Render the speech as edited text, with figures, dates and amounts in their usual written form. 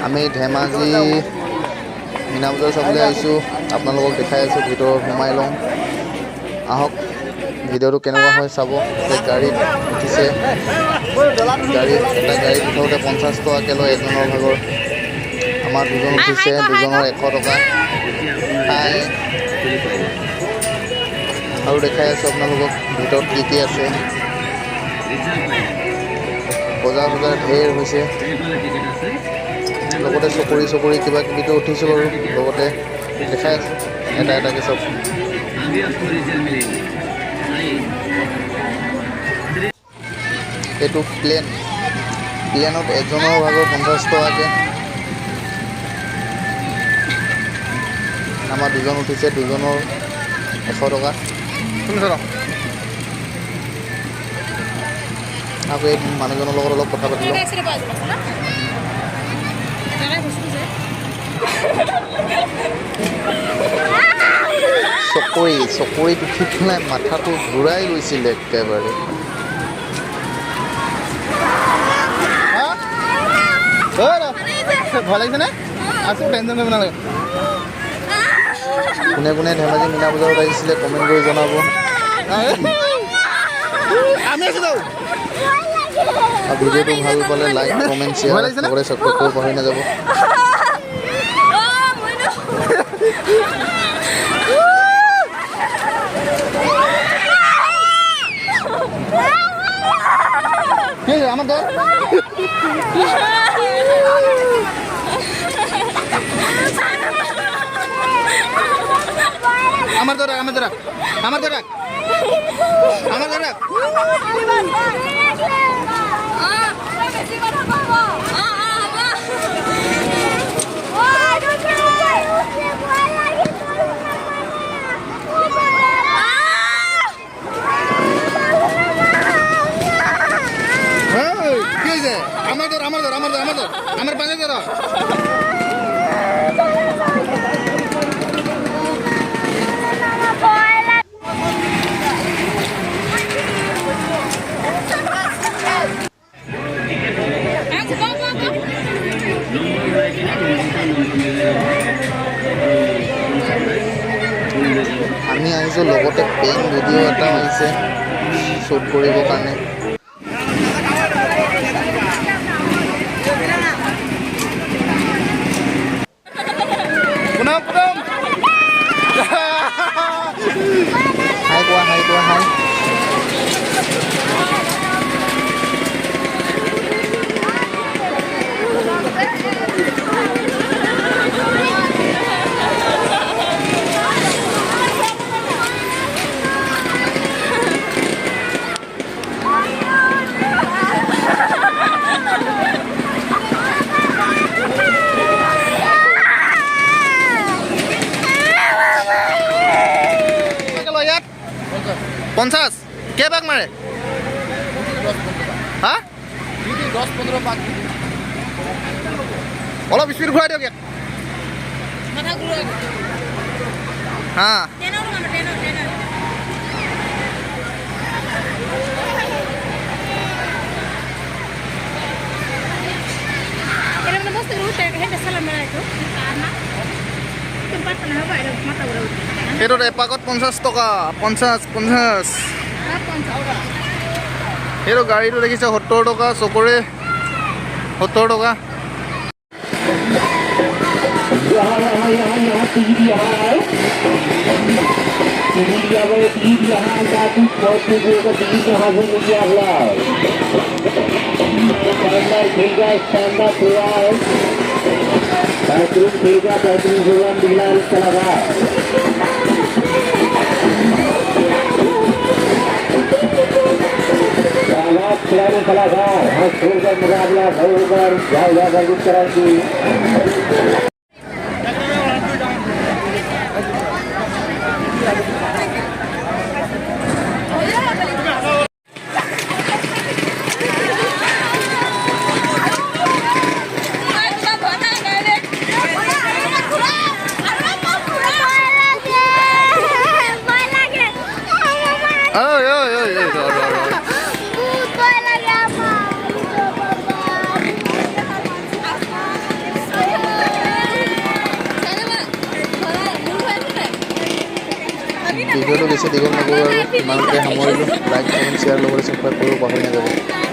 আমি ধেমাজি মীনা বজাৰ চাবলৈ আহিছোঁ। আপোনালোকক দেখাই আছোঁ, ভিতৰত সোমাই লওঁ আহক। ভিডিঅ'টো কেনেকুৱা হয় চাব। গাড়ীত উঠিছে, এটা গাড়ীত উঠাওঁতে 50 টকাকৈ লয় এজনৰ ভাগৰ। আমাৰ দুজন উঠিছে, দুজনৰ 100 টকা। আৰু দেখাই আছোঁ আপোনালোকক ভিতৰত কি আছে। বজাৰ ঢেৰ হৈছে, লগতে চকৰি কিবা কিবিটো উঠিছোঁ বাৰু, লগতে দেখাই আছোঁ এটাকৈ চব। এইটো প্লেনত এজনৰ ভাগৰ 50 টকাকৈ। আমাৰ দুজন উঠিছে, দুজনৰ 100 টকা। আকৌ এই মানুহজনৰ লগত অলপ কথা পাতিলোঁ। চকৰিত উঠি পেলাই মাথাটো ঘূৰাই গৈছিলে একেবাৰে। ভয় লাগিছেনে? আছোঁ, টেনশ্যন কৰিব নালাগে। কোনে কোনে ধেমাজি মীনা বজাৰত আহিছিলে কমেণ্ট কৰি জনাব। ভিডিঅ'টো ভাল পালে লাইক, কমেণ্ট, শ্বেয়াৰ, লগতে ছাবস্ক্ৰাইব কৰিব পাহৰি নাযাব। আমার দর আমার দর আমার দর আমার দর আমার দর আমার পাশে ধরো। আমি আহিছোঁ, লগতে পেইন ভিডিঅ' এটাও আহিছে শ্বুট কৰিবৰ কাৰণে। হাই ইয়াত 50 কেইপাক মাৰে? হা 10-15 পাক। অলপ স্পীড ঘূৰাই দিয়ক ইয়াত। হা এইটোত এপাকত 50 টকা। 50 এইটো গাড়ীটো দেখিছে 70 টকা, চকৰি 70 টকা। खिलाड़ी कलाकार हर खेल का मुकाबला होकर जाएगा वर्जित कराएंगी। ভিডিঅ'টো বেছি দীঘল নকৰোঁ আৰু ইমানতে সামৰিলোঁ লাইক কমেণ্ট শ্বেয়াৰ লগতে ছাবস্ক্ৰাইব কৰিব পাহৰি নাযাব